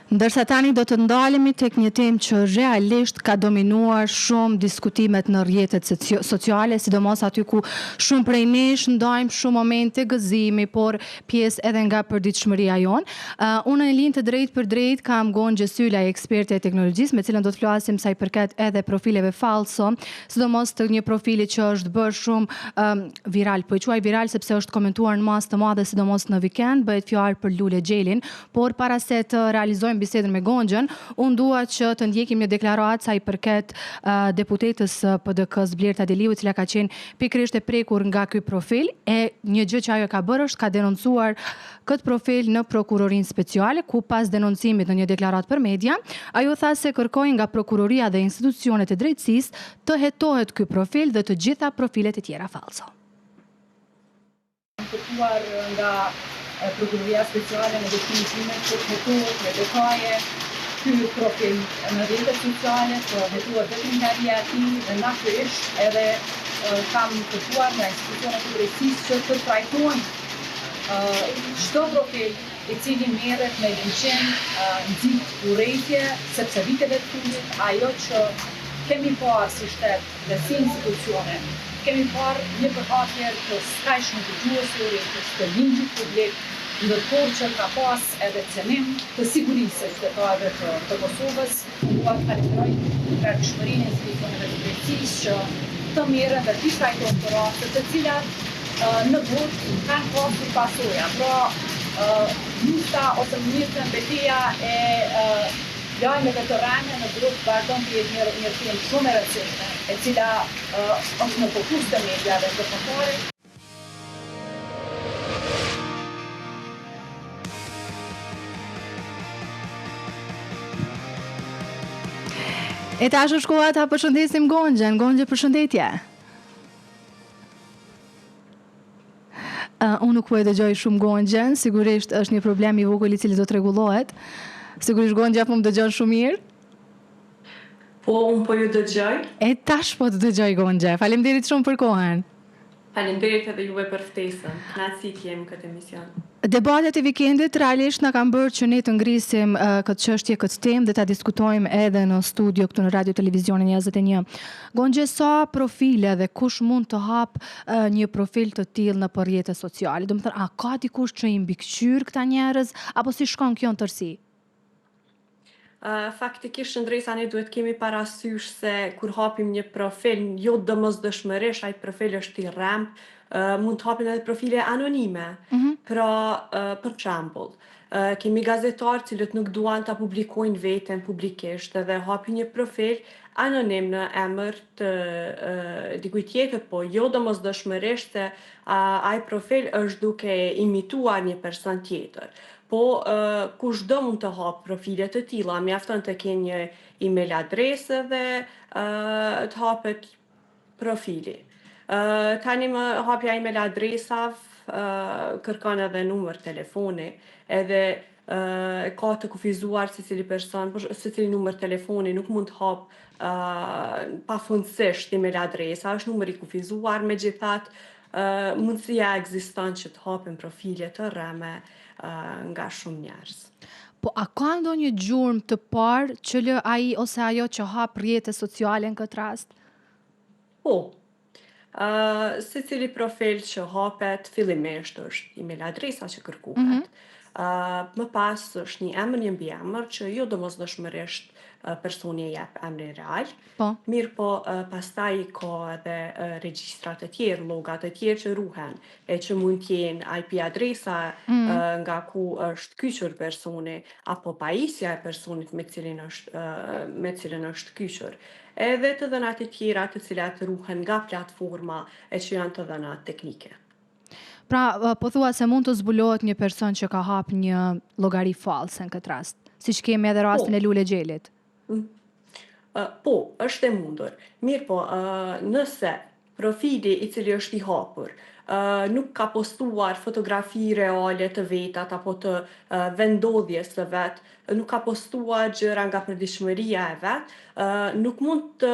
Ndërsa tani do të ndalemi tek një temë që realisht ka dominuar shumë diskutimet në rrjetet sociale, sidomos aty ku shumë prej nesh ndajmë shumë momente gëzimi, por pjesë edhe nga përditshmëria jonë. Unë në linjë të drejtë për drejtë kam Gonxhe Syla, eksperte e teknologjisë, me cilën do të flasim sa i përket edhe profileve falso, sidomos të një profili që është bërë shumë viral, po e quaj viral sepse është komentuar në masë të madhe, sidomos në vikend, bëhet fjalë për Lule Xhelin, por para se të realizojmë bisedën me Gonxhen, unë dua që të ndjekim një deklaratë sa i përket deputetës PDK-s Blerta Deliu, e cila ka qenë pikërisht e prekur nga ky profil, e një gjë që ajo ka bërë është ka denoncuar këtë profil në prokurorinë speciale, ku pas denoncimit në një deklaratë për media, ajo tha se kërkoi nga prokuroria dhe institucionet e drejtësisë të hetohet ky profil dhe të gjitha profilet e tjera falso. Kërkuar nga Prokuroria Speciale në definitimet që të hetohet me detaje ky profil në rrjetet sociale, të hetohet vetëm nga rrja e tij dhe natyrisht edhe kam kërkuar nga institucionet e drejtësisë që të trajtojnë çdo profil i cili merret me ligjin, nxit urrejtje, sepse viteve të fundit ajo që kemi parë si shtet dhe si institucione, kemi parë një përhapje të skajshme të gjuhës së urrejtjes, të ligjit publik, ndërkohë që ka pas edhe cënim të sigurisë së qytetarëve të Kosovës. Dua të falenderoj pranishmërinë e institucioneve të drejtësisë që të merren dhe të trajtojnë të raste të cilat në botë kanë pasur pasoja. Pra, lufta ose mënyrë betejë e lajmeve të rënë në grup vazhdon të jetë një temë shumë e rëndësishme, e cila është në fokus të mediave ndërkombëtare. E tash është koha ta përshëndesim Gonxhen. Gonxhe, përshëndetje. Unë nuk po e dëgjoj shumë Gonxhen, sigurisht është një problem i vogël i cili do të rregullohet. Sigurisht Gonxha po më dëgjon shumë mirë. Po, unë po ju dëgjoj. E tash po të dëgjoj Gonxhe. Faleminderit shumë për kohën. Faleminderit edhe juve për ftesën. Kënaqësi të jem këtë emision. Debatet e vikendit realisht na kanë bërë që ne të ngrisim këtë çështje, këtë temë dhe ta diskutojmë edhe në studio këtu në Radio Televizionin 21. Gonxhe, sa profile dhe kush mund të hap një profil të tillë në rrjetet sociale? Do të thënë, a ka dikush që i mbikëqyr këta njerëz apo si shkon kjo në tërësi? Faktikisht ndresa ne duhet kemi parasysh se kur hapim një profil, jo domosdoshmërisht ai profil është i rrem, mund të hapim edhe profile anonime. Pra, për shembull, kemi gazetarë cilët nuk duan ta publikojnë veten publikisht edhe hapin një profil anonim në emër të dikujt tjetër, po jo domosdoshmërisht se ai profil është duke imituar një person tjetër. Po kushdo mund të hap profile të tilla, mjafton të kenë një email adresë dhe të hapet profili. Tani më hapja email adresave kërkon edhe numër telefoni, edhe ka të kufizuar secili person, por secili numër telefoni nuk mund të hap pafundësisht email adresa, është numër i kufizuar, megjithatë mundësia ekziston që të hapen profile të rreme nga shumë njerëz. Po a ka ndonjë gjurmë të parë që ai ose ajo që hap rrjete sociale në këtë rast? Po. Secili profil që hapet fillimisht është email adresa që kërkohet. Më pas është një emër, një mbiemër që jo domosdoshmërisht personi e jep emrin real. Mirë po pastaj ka edhe regjistrat e tjerë, llogat e tjerë që ruhen, e që mund të jenë IP adresa nga ku është kyçur personi, apo pajisja e personit me cilin është kyçur. Edhe të dhënat e tjera të cilat ruhen nga platforma e që janë të dhënat teknike. Pra, po thua se mund të zbulohet një person që ka hap një llogari false në këtë rast, siç kemi edhe rastin e Lule Xhelit. Po, është e mundur. Mirë po, nëse profili i cili është i hapur nuk ka postuar fotografi reale të vetat apo të vendodhjes së vet, nuk ka postuar gjëra nga përditshmëria e vet, nuk mund të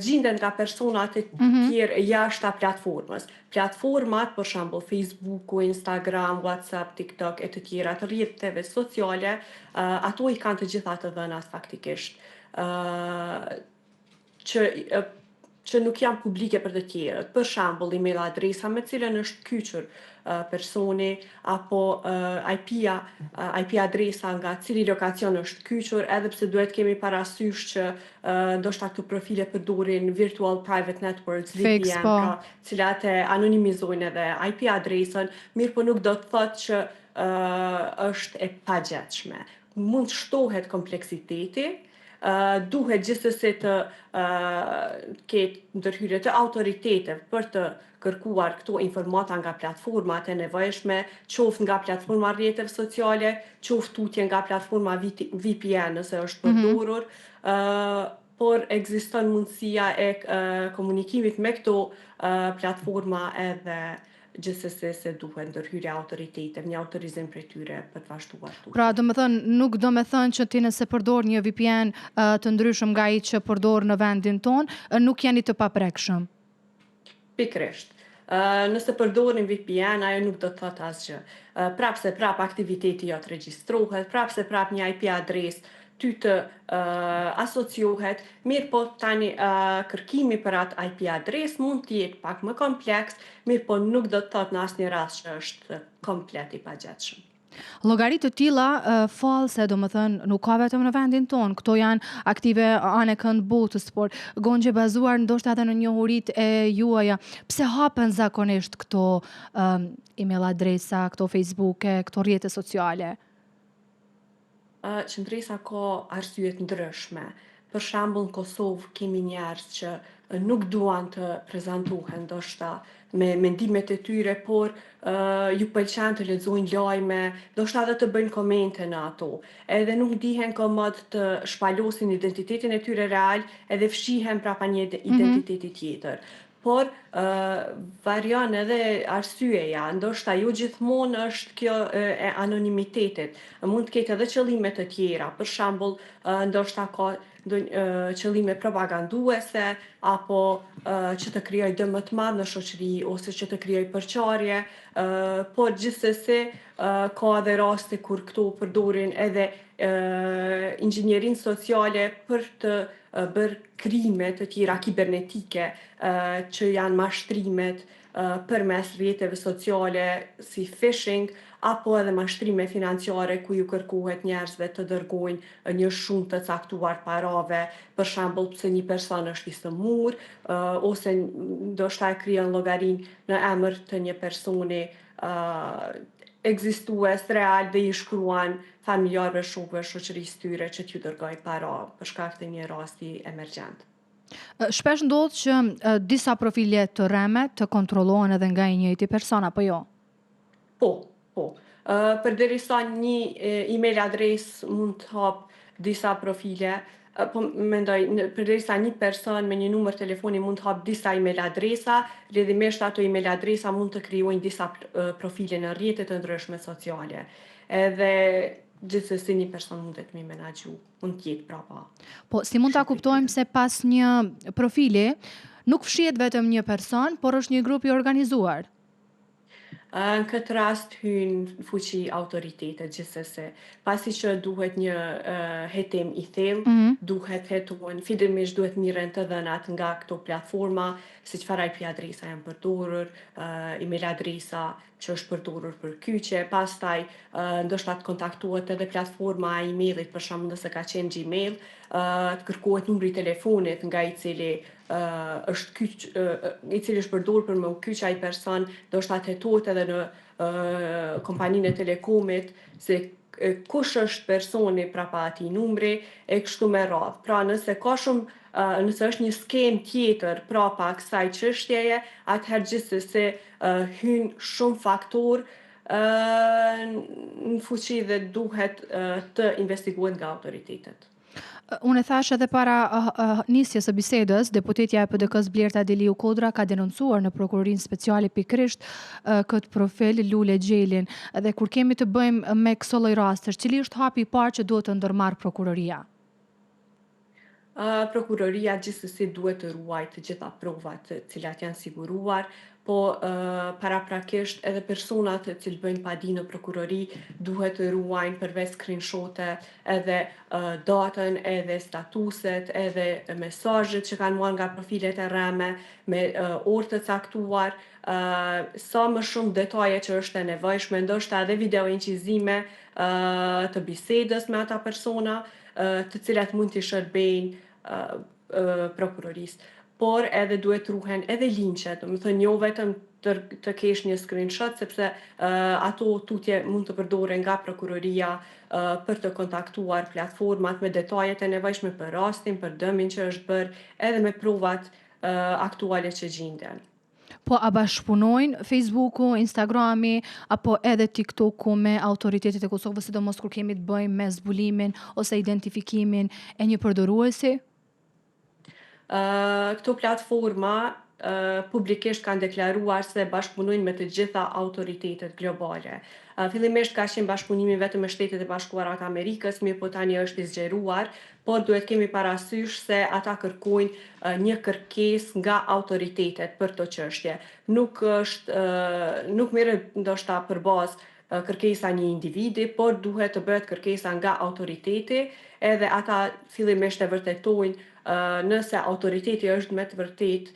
gjinden nga personat e tjerë jashtë platformës. Platformat, për shembull Facebooku, Instagram, WhatsApp, TikTok e të tjera të rrjeteve sociale, ato i kanë të gjitha të dhënat faktikisht. Që nuk janë publike për të tjerët. Për shembull, email adresa me cilën është kyçur personi apo IP adresa nga cili lokacion është kyçur, edhe pse duhet kemi parasysh që ndoshta këto profile përdorin virtual private networks, VPN, pra, cilat e anonimizojnë edhe IP adresën, mirë po nuk do të thotë që është e pagjetshme. Mund shtohet kompleksiteti, duhet gjithsesi të ketë ndërhyrje të autoriteteve për të kërkuar këto informata nga platformat e nevojshme, qoftë nga platforma rrjeteve sociale, qoftë tutje nga platforma VPN nëse është përdorur, por ekziston mundësia e komunikimit me këto platforma edhe gjithsesi se duhet ndërhyrja autoriteteve, një autorizim prej tyre për të vazhduar tutje. Pra, nuk do me thënë që ti nëse përdor një VPN të ndryshëm nga ai që përdor në vendin ton, nuk jeni të paprekshëm. Pikërisht. Nëse përdorin VPN, ajo nuk do të thotë asgjë. Prapë se prapë aktiviteti jot regjistrohet, prapë se prapë një IP adresë ty të asociohet, mirë po tani kërkimi për atë IP adresë mund të jetë pak më kompleks, mirë po nuk do të thotë në asnjë rast që është komplet i pagjetshëm. Llogaritë të tilla false, domethënë nuk ka vetëm në vendin ton, këto janë aktive anë kënd botës, por gongje bazuar ndoshta edhe në njohuritë e juaja. Pse hapen zakonisht këto email adresa, këto Facebooke, këto rrjete sociale? Qëndresa ka arsye të ndryshme. Për shembull, në Kosovë kemi njerëz që nuk duan të prezantohen ndoshta me mendimet e tyre, por ju pëlqen të lexojnë lajme, ndoshta edhe të bëjnë komente në ato. Edhe nuk ndihen komod të shpalosin identitetin e tyre real, edhe fshihen prapa një identiteti tjetër. Por varion edhe arsyeja, ndoshta jo gjithmonë është kjo e anonimitetit. Mund të ketë edhe qëllime të tjera, për shembull, ndoshta ka qëllime propaganduese apo që të krijoj dëm më të madh në shoqëri ose që të krijoj përçarje, por gjithsesi ka edhe raste kur këto përdorin edhe inxhinierinë sociale për të bërë krime të tjera kibernetike që janë mashtrimet përmes rrjeteve sociale si phishing apo edhe mashtrime financiare ku ju kërkohet njerëzve të dërgojnë një shumë të caktuar parave, për shembull pse një person është i sëmur ose ndoshta e krijon llogarinë në emër të një personi ekzistues real dhe i shkruan familjarëve, shokëve, shoqërisë tyre që t'ju dërgoj para për shkak të një rasti emergjent. Shpesh ndodh që disa profile të rreme të kontrollohen edhe nga i njëjti person apo jo? Po. Përderisa një email adresë mund të hap disa profile, po mendoj, përderisa një person me një numër telefoni mund të hap disa email adresa, rrjedhimisht ato email adresa mund të krijojnë disa profile në rrjete të ndryshme sociale. Edhe gjithsesi një person mundet me menaxhu, mund të jetë prapa. Po, si mund ta kuptojmë se pas një profili nuk fshihet vetëm një person, por është një grup i organizuar? Në këtë rast hyn fuqi autoritetet gjithsesi. Pasi që duhet një hetim i thellë, duhet hetuar, fillimisht duhet mirën të dhënat nga këto platforma, si çfarë IP adresa janë përdorur, email adresa që është përdorur për kyçe, pastaj ndoshta të kontaktohet edhe platforma e emailit, për shembull nëse ka qenë Gmail, të kërkohet numri i telefonit nga i cili është përdorur për me u kyç ai person, ndoshta të hetohet edhe në kompaninë e telekomit se kush është personi prapa atij numri e kështu me radhë. Pra nëse është një skem tjetër prapa kësaj çështjeje, atëherë gjithsesi hyn shumë faktorë në fuqi dhe duhet të investigohet nga autoritetet. Unë e thash edhe para nisjes së bisedës, deputetja e PDK-s Blerta Deliu Kodra ka denoncuar në prokurorinë speciale pikërisht këtë profil Lule Xhelin. Dhe kur kemi të bëjmë me këso lloj rastesh, cili është hapi i parë që duhet të ndërmarrë prokuroria? Prokuroria gjithsesi duhet të ruajë të gjitha provat të cilat janë siguruar, po paraprakisht edhe personat të cilë bëjnë padi në prokurori duhet të ruajnë përveç screenshote edhe datën, edhe statuset, edhe mesazhet që kanë marrë nga profilet e rreme me orë të caktuar, sa më shumë detaje që është e nevojshme, ndoshta edhe video inqizime të bisedës me ata persona, të cilat mund t'i shërbejnë prokurorisë. Por edhe duhet ruhen edhe linqet, do të thënë jo vetëm të kesh një screenshot, sepse ato tutje mund të përdoren nga prokuroria për të kontaktuar platformat me detajet e nevojshme për rastin, për dëmin që është bërë, edhe me provat aktuale që gjenden. Po a bashkëpunojnë Facebooku, Instagrami, apo edhe TikToku me autoritetet e Kosovës, sidomos kur kemi të bëjmë me zbulimin ose identifikimin e një përdoruesi? Këto platforma publikisht kanë deklaruar se bashkëpunojnë me të gjitha autoritetet globale. Fillimisht ka qenë bashkëpunimi vetëm me Shtetet e Bashkuara të Amerikës, mirë po tani është i zgjeruar, por duhet kemi parasysh se ata kërkojnë një kërkesë nga autoritetet për të çështje. Nuk merret ndoshta për bazë kërkesa një individi, por duhet të bëhet kërkesa nga autoriteti, edhe ata fillimisht e vërtetojnë nëse autoriteti është me të vërtet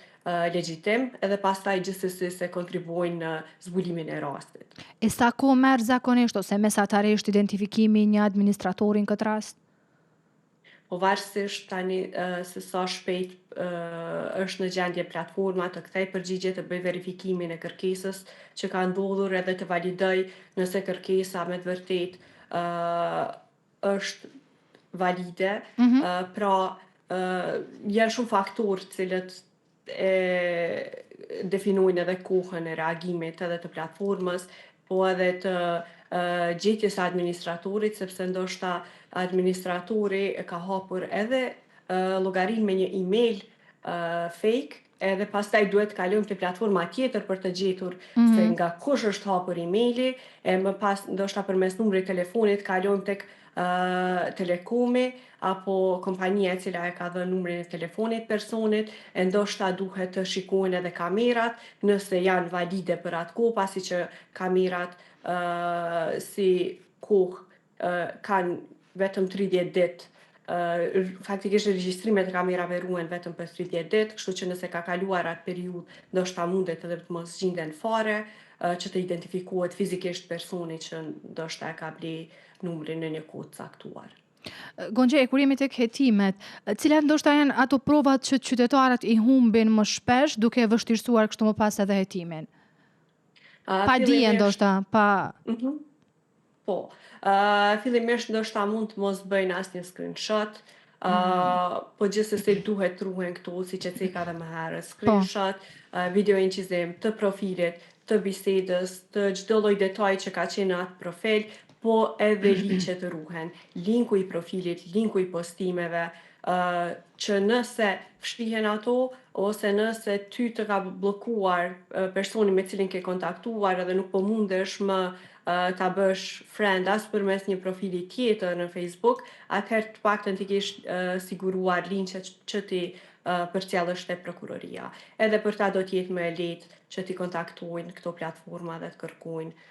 legjitim, edhe pastaj gjithsesi se kontribuojnë në zbulimin e rastit. E sa kohë merr zakonisht ose mesatarisht identifikimi i një administratori në këtë rast? Po varësisht tani se sa shpejt është në gjendje platforma të kthej përgjigje, të bëj verifikimin e kërkesës që ka ndodhur edhe të validoj nëse kërkesa me të vërtet është valide, pra janë shumë faktorë cilët definojnë edhe kohën e reagimit edhe të platformës, po edhe të gjetjes së administratorit, sepse ndoshta administratori e ka hapur edhe llogarinë me një email fake, edhe pastaj duhet kalojmë te platforma tjetër për të gjetur se nga kush është hapur emaili, e më pas ndoshta përmes numrit telefonit kalojmë tek Telekomi apo kompania e cila e ka dhënë numrin e telefonit personit, e ndoshta duhet të shikohen edhe kamerat, nëse janë valide për atë kohë, pasi që kamerat si kohë kanë vetëm 30 ditë. Faktikisht regjistrimet e kamerave ruhen vetëm për 30 ditë, kështu që nëse ka kaluar atë periudhë, ndoshta mundet edhe të mos gjenden fare, që të identifikohet fizikisht personi që ndoshta e ka ble numrin në një kohë të caktuar. Gonxhe, kur jemi tek hetimet, cilat ndoshta janë ato provat që qytetarët i humbin më shpesh duke vështirësuar kështu më pas edhe hetimin? Pa dije ndoshta, pa... Po, fillimisht ndoshta mund të mos bëjnë asnjë screenshot, po gjithsesi duhet ruhen këto, siç e ceka edhe më herët, screenshot, video inqizim të profilit, të bisedës, të çdo lloj detaji që ka qenë në atë profil, po edhe linqe të ruhen, linku i profilit, linku i postimeve, që nëse fshihen ato, ose nëse ty të ka bllokuar personi me cilin ke kontaktuar edhe nuk po mundesh më ta bësh friend as përmes një profili tjetër në Facebook, atëherë të paktën ti kesh siguruar linqet që ti përcjellësh te prokuroria. Edhe për ta do t'jetë më e lehtë që ti kontaktojnë këto platforma dhe të kërkojnë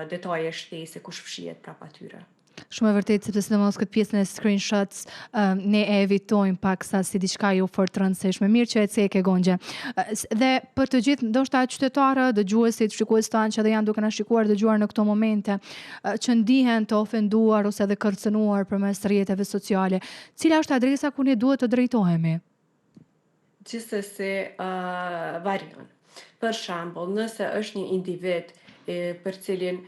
detaje shtesë kush fshihet prapa tyre. Shumë e vërtetë, sepse sidomos këtë pjesën e screenshots ne e evitojmë paksa si diçka jo fort të rëndësishme. Mirë që e ceke Gonxhe. Dhe për të gjithë ndoshta qytetarë, dëgjuesit, shikuesit tanë që edhe janë duke na shikuar, dëgjuar në këto momente, që ndihen të ofenduar ose edhe kërcënuar përmes rrjeteve sociale, cila është adresa ku ne duhet të drejtohemi? Gjithsesi varion. Për shembull, nëse është një individ për cilin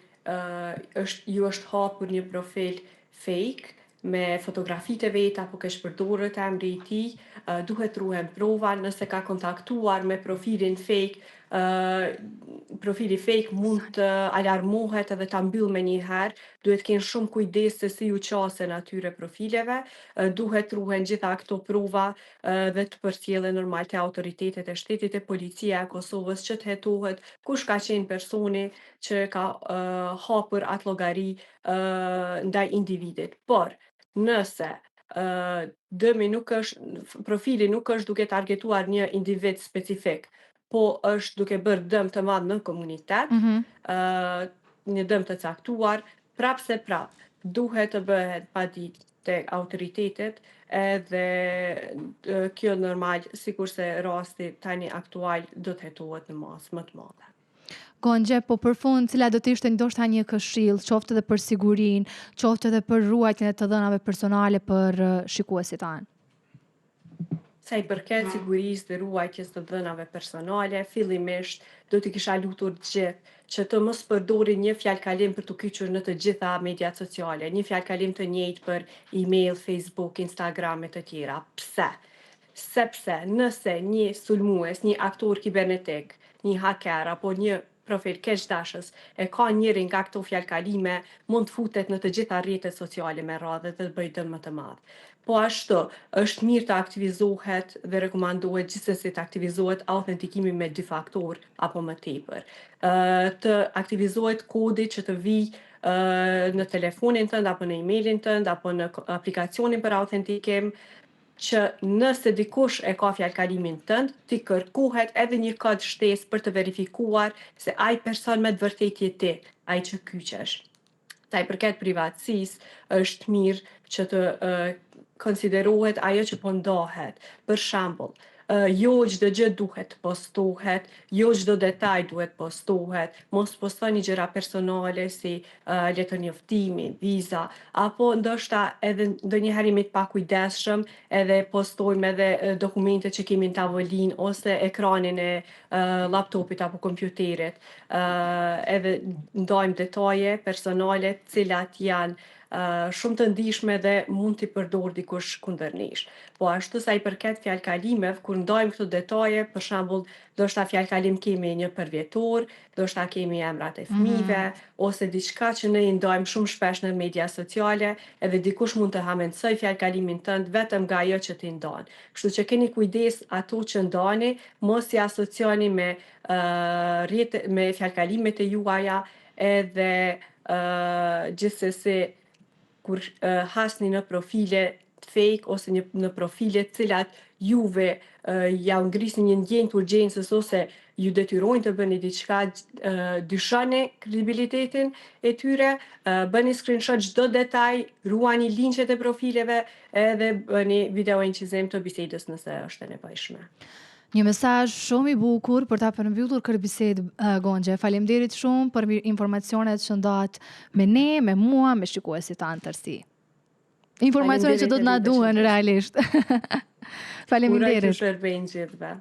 ju është hapur një profil fake me fotografitë e veta apo kesh përdorur emri i tij, duhet ruhen prova, nëse ka kontaktuar me profilin fake, profili fake mund të alarmohet edhe ta mbyll me një herë, duhet kenë shumë kujdes se si ju qasen atyre profileve, duhet ruhen gjitha këto prova dhe të përcjellen normal te autoritetet e shtetit e policia e Kosovës që të hetohet kush ka qenë personi që ka hapur atë llogari ndaj individit. Por nëse dëmi nuk është, profili nuk është duke targetuar një individ specifik, po është duke bërë dëm të madh në komunitet, një dëm të caktuar, prapse duhet të bëhet paditë tek autoritetet edhe kjo normal, sikurse rasti tani aktual do të hetohet në masë më të madhe. Gonxhe, po për fund, cila do të ishte ndoshta një këshill, qoftë edhe për sigurinë, qoftë edhe për ruajtjen e të dhënave personale për shikuesit tanë? Sa i përket sigurisë dhe ruajtjes të dhënave personale, fillimisht do t'i kisha lutur të gjithë që të mos përdorin një fjalëkalim për të kyçur në të gjitha mediat sociale, një fjalëkalim të njëjtë për email, Facebook, Instagram e të tjera. Pse? Sepse nëse një sulmues, një aktor kibernetik, një haker apo një profil keqdashës e ka njërin nga këto fjalëkalime, mund të futet në të gjitha rrjetet sociale me radhë dhe të bëjë dëm më të madh. Po ashtu, është mirë të aktivizohet dhe rekomandohet gjithsesi të aktivizohet autentikimi me 2 faktor apo më tepër. Të aktivizohet kodi që të vijë në telefonin tënd apo në emailin tënd apo në aplikacionin për autentikim, që nëse dikush e ka fjalëkalimin tënd, ti kërkohet edhe një kod shtesë për të verifikuar se ai person me të vërtetë je ti, ai që kyçesh. Sa i përket privatësisë, është mirë që të konsiderohet ajo që po ndahet. Për shembull, jo çdo gjë duhet postohet, jo çdo detaj duhet postohet, mos postoni gjëra personale si letër njoftimi, viza, apo ndoshta edhe ndonjëherë jemi të pakujdesshëm edhe postojmë edhe dokumentet që kemi në tavolinë ose ekranin e laptopit apo kompjuterit. Edhe ndajmë detaje personale të cilat janë shumë të ndihshme dhe mund t'i përdor dikush kundër nesh. Po ashtu sa i përket fjalëkalimeve, kur ndajmë këto detaje, për shembull, ndoshta fjalëkalim kemi një përvjetor, ndoshta kemi emrat e fëmijëve, ose diçka që ne i ndajmë shumë shpesh në media sociale, edhe dikush mund të hamendësoj fjalëkalimin tënd vetëm nga ajo që ti ndan. Kështu që keni kujdes ato që ndani, mos i asocioni me me fjalëkalimet e juaja edhe gjithsesi kur hasni në profile fake ose në profile të cilat juve ja ngrisni një ndjenjë të urgjencës ose ju detyrojnë të bëni diçka, dyshoni kredibilitetin e tyre, bëni screenshot çdo detaj, ruani linqet e profileve edhe bëni video incizim të bisedës nëse është e nevojshme. Një mesazh shumë i bukur për ta përmbyllur këtë bisedë, Gonxhe. Faleminderit shumë për informacionet që ndat me ne, me mua, me shikuesit tanë tërësi. Informacionet që do të na duhen realisht. Faleminderit. Uroj të shërbejnë gjithëve.